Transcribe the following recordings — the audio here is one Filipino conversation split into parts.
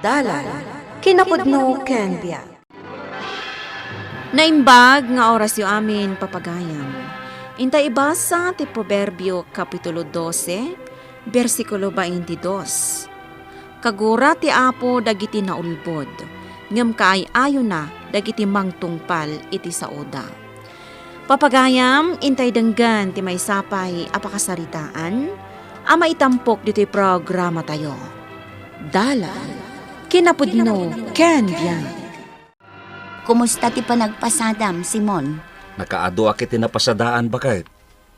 Dalan, kinapudno ken biag. Naimbag nga oras yu amin papagayam. Inta ibasa ti Proverbio Kapitulo 12, versikulo 22. Kagura ti Apo dagiti naulbod, ngem kaay ayo na dagiti mangtungpal iti saoda. Papagayam, intay denggan ti may sapay apakasaritaan, ama itampok dito'y programa tayo. Dalan, kinapudno ken biag. Kumusta ti panagpasadam, Simon? Nakaado akit tinapasadaan bakit?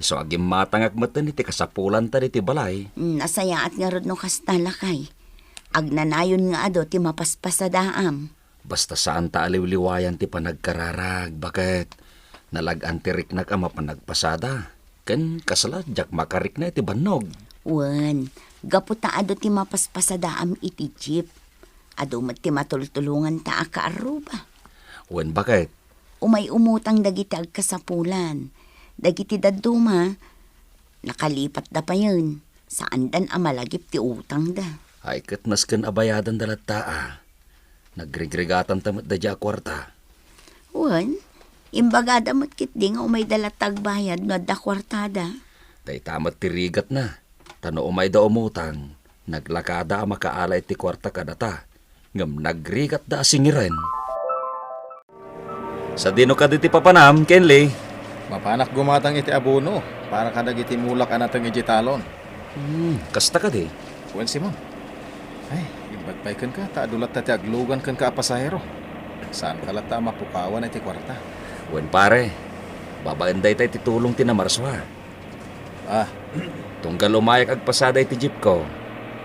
Iso agim matangak matan iti kasapulan ta ti balay. Nasaya at nga rod no kastalakay. Agnanayon nga ado ti mapaspasadaam. Basta saan ta aliwliwayan ti panagkararag bakit? Nalagan ti riknak ama panagpasada. Ken kasaladyak makarik na iti bannog. Wen, gaputa ado ti mapaspasadaam iti jeep. Ado mat ti matultulungan ta akaaruba. Wen bakit? Umay umutang dagiti agkasapulan. Dagiti daduma, nakalipat da pa yun. Saan dan amalagip ti utang da. Ay kat nasken abayadan dalat taa. Nagrigrigatan tamat da dya kwarta. Wen, imbagada mat kit di nga umay dalatag bayad no da kwartada. Day tamat tirigat na. Tano umay da umutang. Naglakada makaalay ti kwarta kadata. Ngam nagrigat da asingiren. Sa dino ka diti papanam, Kenley. Mapanak gumatang iti abono para kadag iti mulak anatang iti talon. Kasta ka di. Wen Simon. Ay, ibagpaykan ka, taadulat ti aglugan kan ka apasahero. Saan kalata mapukawan iti kwarta? Wen pare, babaenday tayo titulong tinamarswa. Ah, Tunggal umayak agpasada iti jeep ko.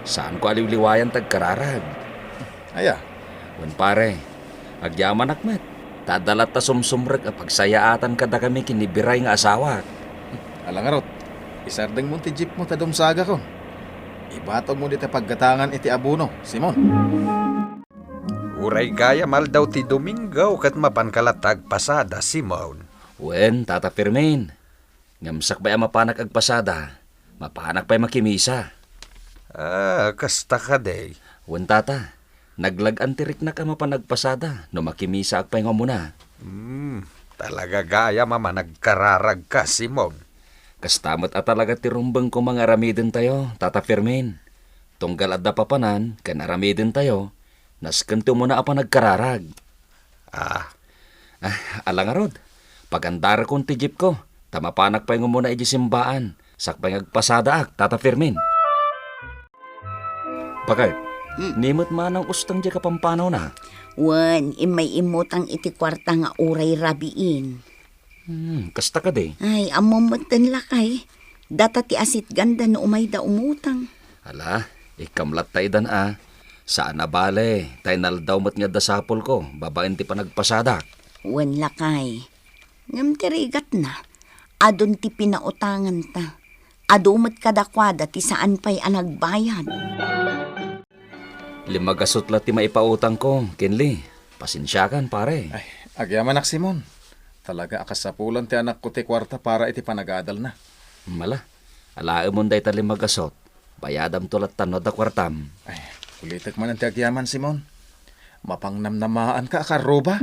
Saan ko aliwliwayan tagkararag. aya, Wen pare, agyaman akmet. Tadalat ta sumsumrek a pagsayaatan kada kami kinibiray nga asawa. alangarot. Isardeng mo ti jeep mo ta dumsaga ko. Ibatog mo dito paggatangan iti abono, Simon. Uray gaya mal daw ti Domingo kat mapankalatag pasada, Simon. Wen, tata Firmin. Ngamsak ba mapanak agpasada? Mapanak pa'y makimisa. Kasta ka day. Wen tata, naglagan tirik na ka mapanagpasada no makimisa agpay nga muna. Talaga gaya mama nagkararag ka, Simon. Kastamat at talaga tirumbang ko mga aramidin tayo, tata Firmin. Tunggal adda papanan, kan aramidin tayo, naskanto mo na apa nagkararag. Alangarod, pagandara kong ti jeep ko, tamapanak pa yung muna ijisimbaan, sakpay agpasada ak, tata Firmin. Bakit? Nimot manang ustang di kapampanaw na. Wen, imay imutang iti kwarta nga uray rabiin. Kasta ka di. Ay, amamatan lakay. Data ti asit ganda no umay da umutang. Ala, ikamlat tayo dan Saan na bale, tayo naldaw mat nga dasapol ko, babaen ti panagpasada. Wen lakay. Ngam tirigat na. Adon ti pinautangan ta. Adumat kadakwada ti saan pa'y anagbayad. Limagasot la ti maipautang ko, Kenley. Pasensyakan pare. Ay, agyamanak Simon. Talaga akasapulan ti anak ko ti kwarta para iti panagadal na. Mala, alae mo day tali magasot. Bayadam tulat tanod da kwartam. Ay, kulitak man ang ti agyaman Simon. Mapangnamnamaan ka akaroba.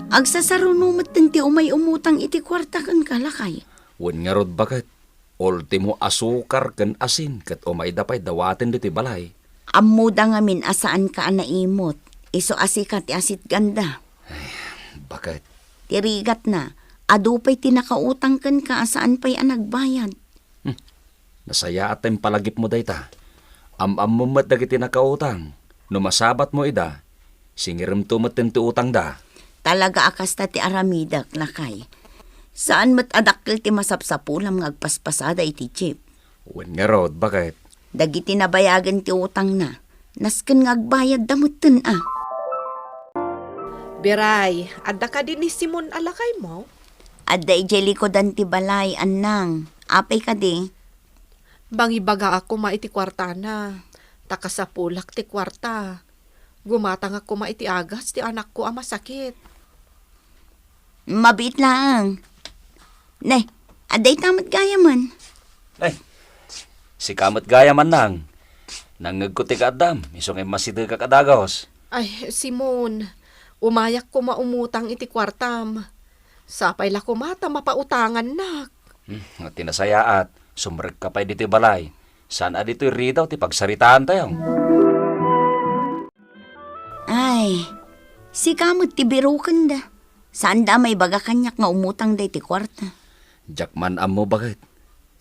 Agsasarunumat ti umay umutang iti kwarta kan kalakay. Wen nga rod bakit? Ultimo asukar ken asin ket umay dapay dawaten diti balay. Amuda nga min asaan ka naimot. Iso asikat ti asit ganda. Bakit? Tirigat na. Adupay tinakautang kan ka asaan pa'y anagbayad. Nasaya at tayong palagip mo dayta. Am-am mo mat dagiti nakautang. No masabat mo ida, singirim tumat ti utang da. Talaga akas ta ti aramidak lakay. Saan mat adakkel ti masapsapulam nga agpaspasada iti jeep. Wen nga rod, bakit? Dagiti nabayagan ti utang na. Nasken nga agbayad damutten Biray, adda ka din ni Simon alakay mo? Adda ijeli ko dan ti balay, annang. Apay ka di. Bangibaga ako maiti kwarta na. Takasapulak ti kwarta. Gumatang ako maiti agas ti anak ko masakit. Mabit lang. Ne, aday tamat gaya man. Ay, si kamat gaya man nang. Nangagkuti ka Adam, isong ay masida ka kadagos. Ay, Simon, umayak ko maumutang iti kwartam. Sapay la ko mata mapautangan nak. Nga tinasayaat, sumrek ka pa'y dito balay. Saan adito ritaw ti pagsaritaan tayo? Ay, si kamot ti birukan da. Saan da may baga kanyak nga umutang da iti kwarta? Jakman mo bakit?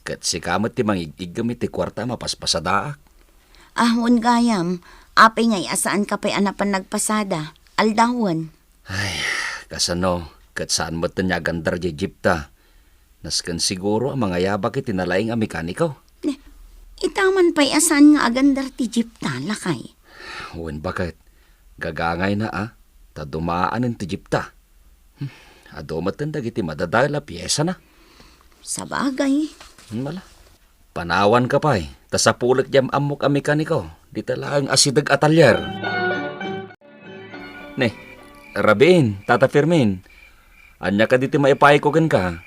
Kat si kamot ti mangigig gamit ti kwarta mapaspasadaak. Ahon gayam, apay ngay asaan ka pa'y anapan nagpasada. Aldawan. Ay, kasano, kat saan mo tanyagan dar di jipta. Naskan siguro ang mga yabak itinalaing ang mekaniko. Itaman pa'y asaan nga agandar ti jeep talakay. Wen bakit? Gagangay na tadumaan ang ti jipta. Adomatan dagiti madadala piyesa na. Sa bagay. Mala. Panawan ka pa'y. Tasapulik jam amok ang mekaniko. Di talagang asidag atalyer. Ne, Rabin, Tata Firmin. Anya ka diti maipay ko ka.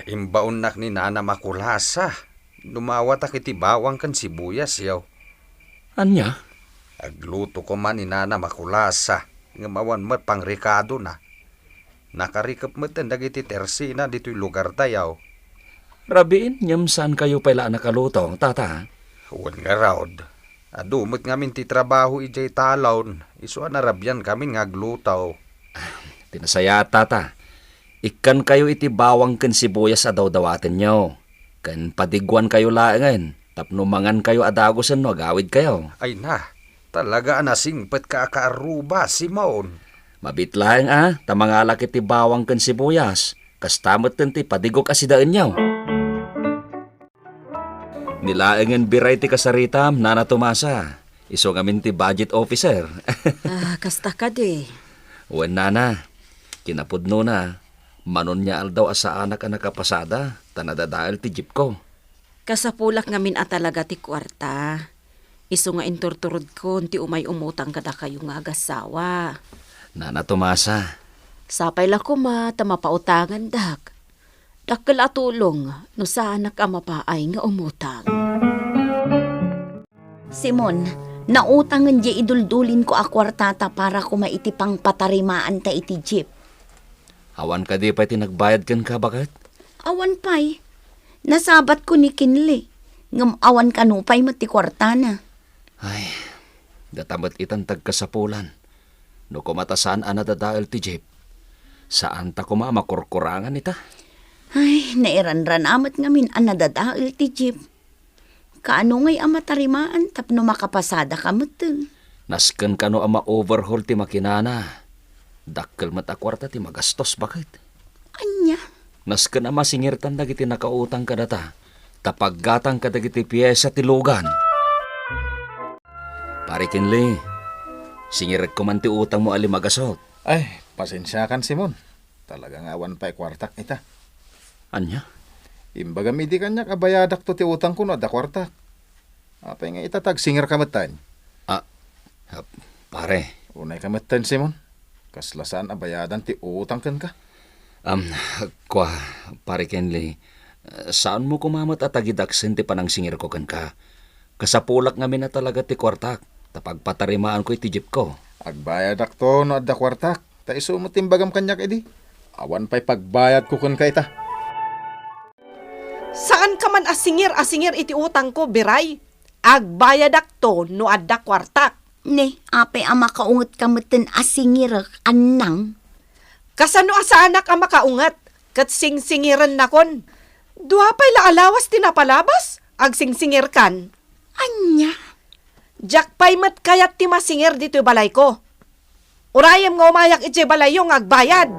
Imbaon nak ni Nana Makulasa. Lumawat ak iti bawang kan sibuyas yaw. Anya? Agluto ko man ni Nana Makulasa. Ngamawan mat pang rekado na. Nakarikap mat ang dagiti tersina dito'y lugar tayaw. Rabin, nyam saan kayo pala nakaluto, Tata? Huwag nga raod. Adumot ngamin ti trabaho ijay talon. Iso narabyan kami ngaglutaw. Tinasaya, Tata. Ikan kayo iti bawang kan sibuyas adaw-dawatin nyo. Kan padigwan kayo laangan. Tapnumangan kayo adagosan no, agawid kayo. Ay na, talaga anasingpet ka akaaruba, Simon. Mabitlaeng tamangalak iti bawang kan sibuyas. Kastamot ti padigok asidaan nyo. Nilaangan biray ti kasaritam, Nana Tomasa. Iso ngamin ti budget officer. Kasta ka di. Wen Nana, kinapudno na. Manon niya aldaw asa anak ang nakapasada. Tanadadaal ti jeep ko. Kasapulak ngamin talaga ti kwarta. Iso nga inturturod ko, ti umay umutang kada kayo nga agasawa. Nana Tomasa. Sapay la ko mapautangan dak. Dakkel atulong, no sa anak ang mapaay nga umutang. Simon, nautangan di iduldulin ko a kwartata para ko maitipang patarimaan ta iti jeep. Awan ka di pa tinagbayad kan ka bakit? Awan pa'y. Nasabat ko ni Kinli. Ngam awan kanupay mati kwartana. Ay, datamat itang tagkasapulan. No kumatasan anadadaal ti jeep. Saan ta kuma makurkurangan ita? Ay, nairanran amat ngamin anadadaal ti jeep. Kaano ngay amatarimaan tapno makapasada kamot. Nasken kano ama overhaul ti makinana. Dakkel mat a kwarta ti magastos bakit? Anya? Nasken ama singirtan dagiti nakautang kadata. Tapaggatang kadagiti piyesa ti lugan. Pare Kinli, singiret ko man ti utang mo ali magasot. Ay, pasensya kan Simon. Talagang awan pa'y kwartak ita. Anya? Imbaga midi kanyak abayadak to ti utang ko no da kwartak. Apay nga itatag singer kamatan. Pare, Unay kamatan Simon. Kaslasan abayadan ti utang kan ka. Pare Kinli, saan mo kumamot at agidaksen ti panang singir ko kan ka? Kasapulak ngamin na talaga ti kwartak. Tapagpatarimaan ko iti jeep ko. Agbayadak to no adda kwartak. Ta iso mo timbagam kanyak edi. Awan pa'y pagbayad ko kan ka ita. Saan ka man asingir iti utang ko, biray? Agbayadak to no adda kwartak. Ne, apay ama kaungot kamutin asingir anang. Kasano asa anak ang makaungat? Kat singsingiran na kon. Duha pa'y laalawas tinapalabas? Ag singsingir kan. Anya? Jak pa'y mat kayat ti masingir dito balay ko. Urayam nga umayak iti balay yung agbayad.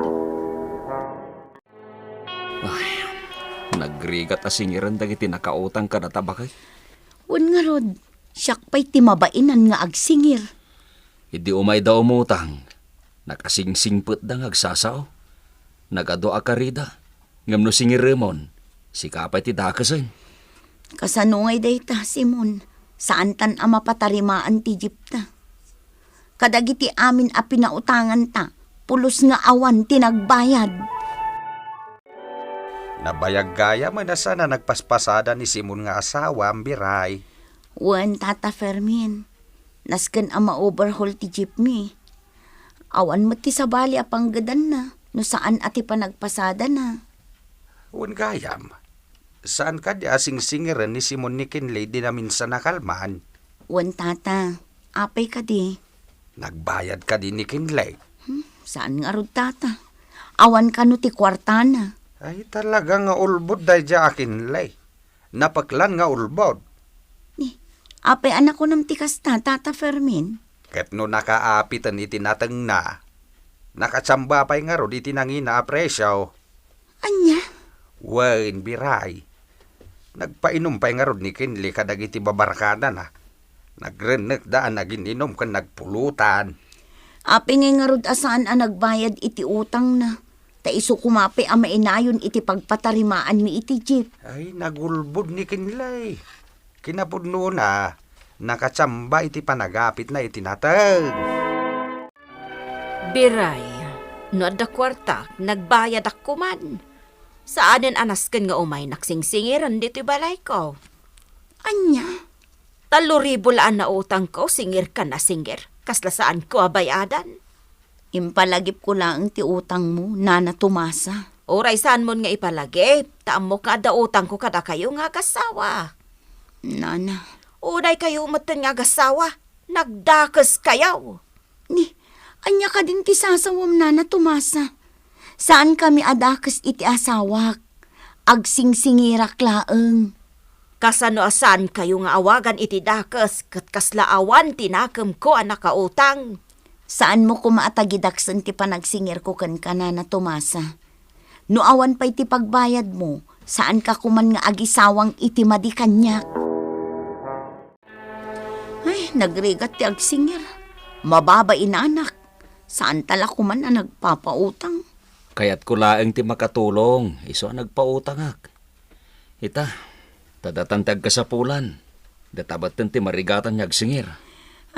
Nagrigat asingiran dagiti nakautang ka na tabakay. Un nga rod, siyak pa'y timabainan nga agsingir. Idi umay daw umutang. Nakasingsingput da ngagsasaw. Nagadoa ka rida. Ngam no singiremon. Si kapay ti dakasen. Kasano ngay dayta, Simon? Saan tan ama patarimaan ti jipta? Kadagiti amin a pinautangan ta. Pulos nga awan tinagbayad. Nabayag gaya man na sana nagpaspasada ni Simon nga asawa ang biray. Wan, Tata Fermin. Nasken ama overhaul ti jeep mi. Awan mo ti sabali apang gadan na. No saan ati panagpasada na. Wan gayam. Saan ka di asing singiran ni Simon ni Kinley di namin sa nakalman? Wan, Tata. Apay ka di. Nagbayad ka din ni Kinley. Saan nga rod, Tata? Awan ka no ti kwarta na. Ay talaga nga ulbod dahi di Kinley. Napaklan nga ulbod. Apay anak ko nam tikas na, Tata Fermin. Ket no nakaapitan itinatang na. Nakatsamba pa'y nga rod itinangina apresyaw. Anya? Wain biray. Nagpainom pa'y nga rod ni Kinley kadag iti babarkada na. Nagrenek daan nagininom kan nagpulutan. Apay nga rod asaan ang nagbayad iti utang na. Ta iso kumapi ang mainayon iti pagpatarimaan mi iti jeep. Ay nagulbod ni Kinley. Kinapudno na. Nakatsamba iti panagapit na itinatag. Biray, no adda kwarta, nagbayad ako man. Saanin anasken nga umay naksingsingiran dito balay ko. Anya? 3,000 laan na utang ko, singir ka na singir. Kasla saan ko abayadan? Impalagip ko lang ti utang mo, Nana Tomasa. Oray saan mo nga ipalagip, taam mo kada utang ko kada kayo nga kasawa. Nana, Unay kayo matan nga gasawa, nagdakas kayaw. ni, anya ka din ti sasawam, Nana Tomasa. Saan kami adakas iti asawak? Agsingsingirak laeng. Kasano asan kayo nga awagan iti dakas, kat kaslaawan tinakam ko ang nakautang. Saan mo kumaatagidaksan ti panagsingir ko kan ka, Nana Tomasa? No awan pa'y ti pagbayad mo, saan ka kuman nga agisawang iti madikanyak? Ay, nagrigat ti agsingir. Mababa inanak. Saan tala kuman ang nagpapautang? Kaya't ko laeng ti makatulong, iso ang nagpautangak. Ita, tadatantag ka sa pulan. Databatan ti marigatan nyagsingir.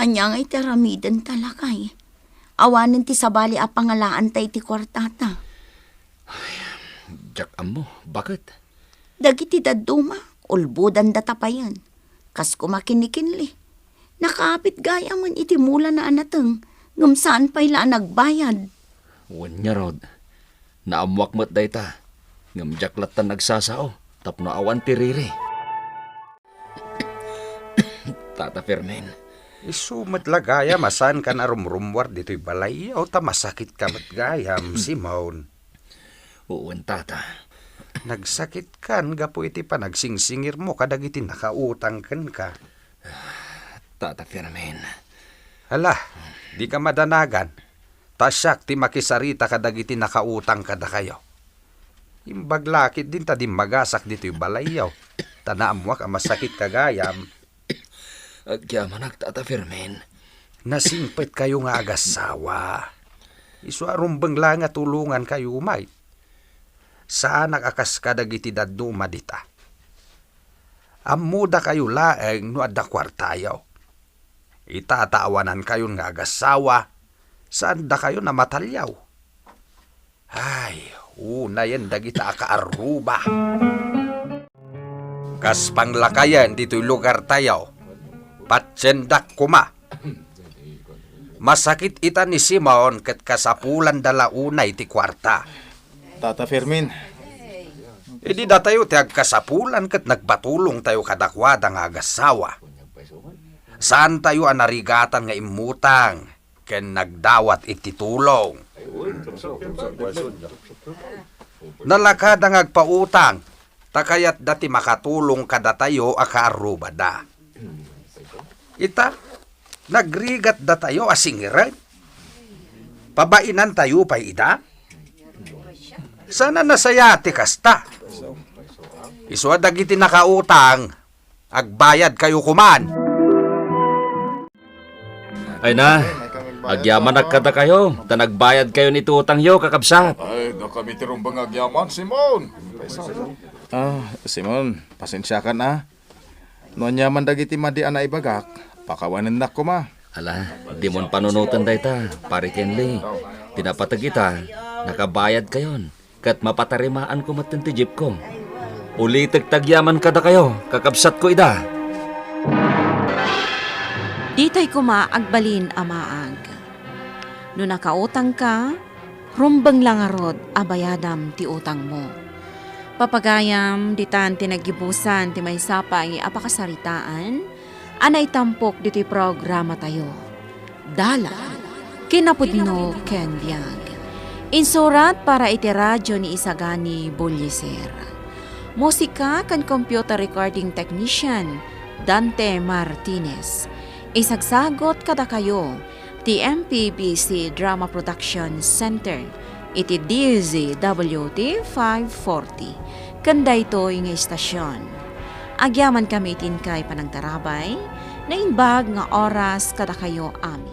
Anya nga iti ramidan talakay. Awanin ti sabali a pangalaan tay ti kwartata. Jack amo, bakit? Dagiti daduma, ulbudan datapayan. Kas kumakinikinli. Nakapit gaya man iti mula na anateng, ngam saan pa'y laan nagbayad. Wanya rod. Naamwak mo't dayta. Ngam Jack latan nagsasao, tapno awan ti riri. Tata Fermin. Isumat lagaya masan ka na rumrumwar dito'y balay o tamasakit ka matgayam, Simon. Uwan tata. Nagsakit kan gapo iti panagsingsingir mo kadag iti nakautang kan ka. Tata Fermin. Hala, di ka madanagan. Tasyak ti makisarita kadag iti nakautang kada kayo. Imbaglakit din ta di magasak dito'y balayaw. Tanaamwak ang masakit kagayam. Agyaman Tata Fermin. Nasimpit kayo nga agasawa. Isu arumbang lang nga tulungan kayo umay. Saan nakakas kadag iti daduma dita? Amuda kayo laeng no adda kwartayaw. Itataawanan kayo nga agasawa. Saan da kayo namatalyaw? Ay, una yan dagita akaaruba. Kas panglakayan dito'y lugar tayaw. Patsendak kuma. Masakit ita ni Simon ket kasapulan dalaunay ti kwarta. Tata Fermin, Idi da tayo ti agkasapulan ket nagbatulong tayo kadakwada nga agasawa. Saan tayo anarigatan nga imutang ken nagdawat iti tulong. Nalakada nga agpautang takayat dati makatulong kada tayo akaarubada. Ita, nagrigat da tayo asingiran. Pabainan tayo pa ida. Sana nasayati kasta. Iswa dagiti nakautang, agbayad kayo kuman. Ay na, agyaman nagkata kayo. Tanagbayad kayo ni tutang yo, kakabsat. ay, kami tirumbang agyaman, Simon. Simon, pasensya ka na. Nonya man dagiti madi ana ibagak, pakawanin na ko ma. Ala, di mon panunutan dayta, pari Kenley. Tinapatag kita, nakabayad kayon. Kat mapatarimaan ko matin ti jeep ko. Ulitig tagyaman kada kayo, kakabsat ko ida. Ditay kuma agbalin amaag. No nakautang ka, rumbang lang arod abayadam ti utang mo. Papagayam ditan tinagibusan ti may sapay apakasaritaan, anay tampok dito'y programa tayo. Dala, kinapudno ken biag. Insurat para iti radyo ni Isagani Bulyeser. Musika kan computer recording technician Dante Martinez. Isagsagot kada kayo ti MPBC Drama Production Center iti DZWT 540 kanda ito'y nga istasyon. Agyaman kami itin kay panagtarabay na inbag nga oras kada kayo amin.